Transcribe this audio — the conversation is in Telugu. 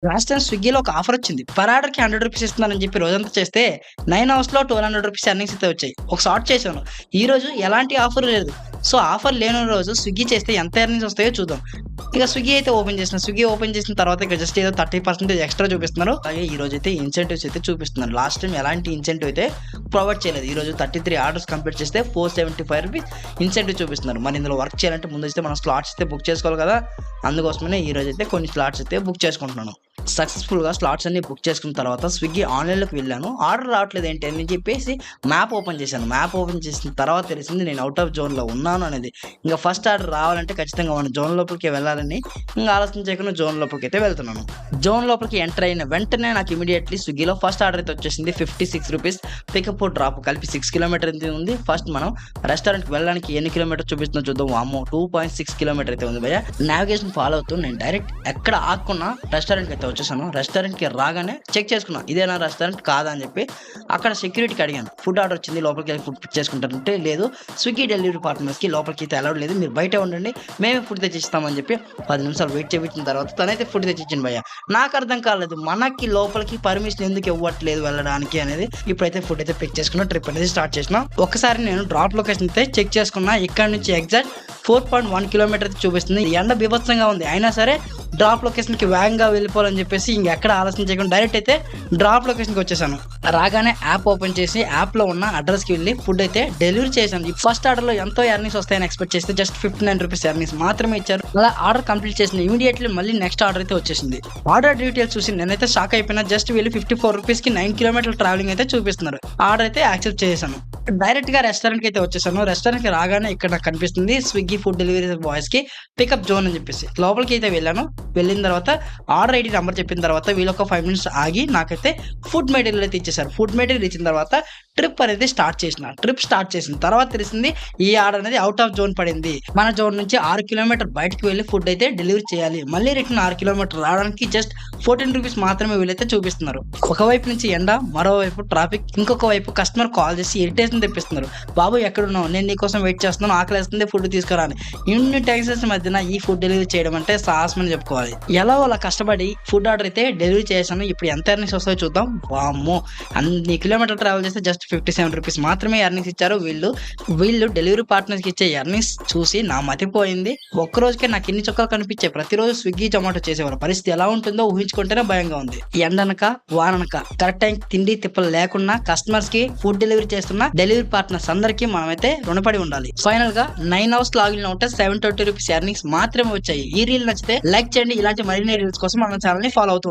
లాస్ట్ టైమ్ స్విగ్గీలో ఒక ఆఫర్ వచ్చింది. పర్ ఆర్డర్‌కి రూ. 100 ఇస్తున్నానని చెప్పి రోజంతా చేస్తే 9 అవర్స్‌లో రూ. 1200 ఎర్నింగ్స్ అయితే వచ్చాయి. ఒక సార్ట్ చేశాను. ఈరోజు ఎలాంటి ఆఫర్ లేదు. సో, ఆఫర్ లేని రోజు స్విగ్గీ చేస్తే ఎంత ఎర్నింగ్స్ వస్తాయో చూద్దాం. ఇక స్విగ్గీ అయితే ఓపెన్ చేసిన. స్విగ్గీ ఓపెన్ చేసిన తర్వాత ఇక జస్ట్ ఏదో 30% ఎక్స్‌ట్రా చూపిస్తున్నారు. అలాగే ఈరోజైతే ఇన్సెంటివ్స్ అయితే చూపిస్తున్నారు. లాస్ట్ టైమ్ ఎలాంటి ఇన్సెంటివ్ అయితే ప్రొవైడ్ చేయలేదు. ఈరోజు 33 ఆర్డర్స్ కంప్లీట్ చేస్తే రూ. 475 ఇన్సెంటివ్ చూపిస్తున్నారు. మరి ఇందులో వర్క్ చేయాలంటే ముందైతే మనం స్లాట్స్ అయితే బుక్ చేసుకోవాలి కదా! అందుకోసమనే ఈరోజైతే కొన్ని స్లాట్స్ అయితే బుక్ చేసుకుంటున్నాను. సక్సెస్‌ఫుల్‌గా స్లాట్స్ అన్నీ బుక్ చేసుకున్న తర్వాత స్విగ్గీ ఆన్‌లైన్‌లోకి వెళ్ళాను. ఆర్డర్ రావట్లేదు ఏంటి అని చెప్పేసి మ్యాప్ ఓపెన్ చేశాను. మ్యాప్ ఓపెన్ చేసిన తర్వాత తెలిసింది నేను ఔట్ ఆఫ్ జోన్‌లో ఉన్నాను అనేది. ఇంక ఫస్ట్ ఆర్డర్ రావాలంటే ఖచ్చితంగా మనం జోన్ లోపలికే వెళ్ళాలని ఇంక ఆలస్యం చేయకుండా జోన్ లోపలికైతే వెళ్తున్నాను. జోన్ లోపలికి ఎంటర్ అయిన వెంటనే నాకు ఇమ్మీడియేట్‌లీ స్విగ్గీలో ఫస్ట్ ఆర్డర్ అయితే వచ్చేసింది. ₹56 పికప్, డ్రాప్ కలిపి 6 కిలోమీటర్ అయితే ఉంది. ఫస్ట్ మనం రెస్టారెంట్‌కి వెళ్ళడానికి ఎన్ని కిలోమీటర్స్ చూపిస్తుందో చూద్దాం. వామ్మో! 2.6 కిలోమీటర్ అయితే ఉంది భయ్యా. నావిగేషన్ ఫాలో అవుతూ నేను డైరెక్ట్ ఎక్కడ ఆగకుండా రెస్టారెంట్‌కి అయితే వచ్చేసాను. రెస్టారెంట్‌కి రాగానే చెక్ చేసుకున్నా. ఇదేనా రెస్టారెంట్ కాదా అని చెప్పి అక్కడ సెక్యూరిటీకి అడిగాను. ఫుడ్ ఆర్డర్ వచ్చింది లోపలికెళ్ళి ఫుడ్ పిక్ చేసుకుంటారంటే, లేదు స్విగ్గీ డెలివరీ పార్ట్నర్స్‌కి లోపలికి అయితే అలౌడ్ లేదు. మీరు బయటే ఉండండి. మేమే ఫుడ్ తెచ్చిస్తామని చెప్పి 10 నిమిషాలు వెయిట్ చేపించిన తర్వాత తనైతే ఫుడ్ తెచ్చిచ్చిండు భయ్యా. నాకు అర్థం కాలేదు. మనకి లోపలికి పర్మిషన్ ఎందుకు ఇవ్వట్లేదు వెళ్ళడానికి అనేది. ఇప్పుడైతే ఫుడ్ అయితే పిక్ చేసుకున్నా. ట్రిప్ అనేది స్టార్ట్ చేసినా. ఒక్కసారి నేను డ్రాప్ లొకేషన్ అయితే చెక్ చేసుకున్నా. ఇక్కడ నుంచి ఎగ్జాక్ట్ 4.1 కిలోమీటర్ అయితే చూపిస్తుంది. ఎండ బీభత్సంగా ఉంది. అయినా సరే డ్రాప్ లొకేషన్‌కి వేగంగా వెళ్ళిపోవాలని చెప్పేసి ఇంకెక్కడ ఆలస్యం చేయకుండా డైరెక్ట్ అయితే డ్రాప్ లొకేషన్‌కి వచ్చేసాను. రాగానే యాప్ ఓపెన్ చేసి యాప్‌లో ఉన్న అడ్రస్‌కి వెళ్ళి ఫుడ్ అయితే డెలివరీ చేశాను. ఈ ఫస్ట్ ఆర్డర్‌లో ఎంతో ఎర్నింగ్స్ వస్తాయని ఎక్స్‌పెక్ట్ చేస్తే జస్ట్ ₹59 ఎర్నింగ్స్ మాత్రమే ఇచ్చారు. అలా ఆర్డర్ కంప్లీట్ చేసిన ఇమ్మీడియేట్‌లీ మళ్ళీ నెక్స్ట్ ఆర్డర్ అయితే వచ్చేసింది. ఆర్డర్ డీటెయిల్స్ చూసి నేనైతే షాక్ అయిపోయినా. జస్ట్ వీళ్ళు ₹54కి 9 కిలోమీటర్ల ట్రావెలింగ్ అయితే చూపిస్తున్నారు. ఆర్డర్ అయితే యాక్సెప్ట్ చేసేసాను. డైరెక్ట్‌గా రెస్టారెంట్‌కి అయితే వచ్చేసాను. రెస్టారెంట్‌కి రాగానే ఇక్కడ నాకు కనిపిస్తుంది స్విగ్గీ ఫుడ్ డెలివరీ బాయ్స్‌కి పికప్ జోన్ అని చెప్పేసి. లోపలికి అయితే వెళ్ళాను. వెళ్ళిన తర్వాత ఆర్డర్ ఐడీ నంబర్ చెప్పిన తర్వాత వీళ్ళు ఒక 5 మినిట్స్ ఆగి నాకైతే ఫుడ్ మెటీరియల్ అయితే ఇచ్చేసారు. ఫుడ్ మెటీరియల్ ఇచ్చిన తర్వాత ట్రిప్ అనేది స్టార్ట్ చేసిన. ట్రిప్ స్టార్ట్ చేసిన తర్వాత తెలిసింది ఈ ఆర్డర్ అనేది ఔట్ ఆఫ్ జోన్ పడింది. మన జోన్ నుంచి 6 కిలోమీటర్ బయటకి వెళ్లి ఫుడ్ అయితే డెలివరీ చేయాలి. మళ్ళీ రిటర్న్ 6 కిలోమీటర్ రావడానికి జస్ట్ ₹14 మాత్రమే వీళ్ళైతే చూపిస్తున్నారు. ఒకవైపు నుంచి ఎండ, మరోవైపు ట్రాఫిక్, ఇంకొక వైపు కస్టమర్ కాల్ చేసి ఇరిటేషన్ తెప్పిస్తున్నారు. బాబు ఎక్కడున్నావు? నేను నీకోసం వెయిట్ చేస్తున్నాను. ఆకలేస్తుంది ఫుడ్ తీసుకురా అని. ఇన్ని టెన్షన్స్ మధ్యన ఈ ఫుడ్ డెలివరీ చేయడం అంటే సాహసం అని చెప్పుకోవాలి. ఎలా అలా కష్టపడి ఫుడ్ ఆర్డర్ అయితే డెలివరీ చేశాను. ఇప్పుడు ఎంత ఎర్నింగ్స్ వస్తాయో చూద్దాం. వామ్మో! అన్ని కిలోమీటర్లు ట్రావెల్ చేస్తే జస్ట్ ₹57 మాత్రమే ఎర్నింగ్స్ ఇచ్చారు వీళ్ళు. వీళ్ళు డెలివరీ పార్ట్నర్స్‌కి ఇచ్చే ఎర్నింగ్స్ చూసి నా మతిపోయింది. ఒక్క రోజుకే నాకు ఇన్ని చుక్కలు కనిపించాయి. ప్రతిరోజు స్విగ్గీ, జొమాటో చేసేవారు. పరిస్థితి ఎలా ఉంటుందో ఊహించుకుంటేనే భయంగా ఉంది. ఎండనక, వాననక కరెక్ట్ టైంకి తిండి తిప్పలు లేకుండా కస్టమర్స్‌కి ఫుడ్ డెలివరీ చేస్తున్న డెలివరీ పార్ట్నర్స్ అందరికీ మనమైతే రుణపడి ఉండాలి. ఫైనల్ గా 9 అవర్స్ లాగిన్ లో ఉంటే ₹720 ఎర్నింగ్స్ మాత్రమే వచ్చాయి. ఈ రీల్ నచ్చితే లైక్ చేయండి. ఇలాంటి మరిన్ని రీల్స్ కోసం మన ఛానల్ ని ఫాలో అవుతూ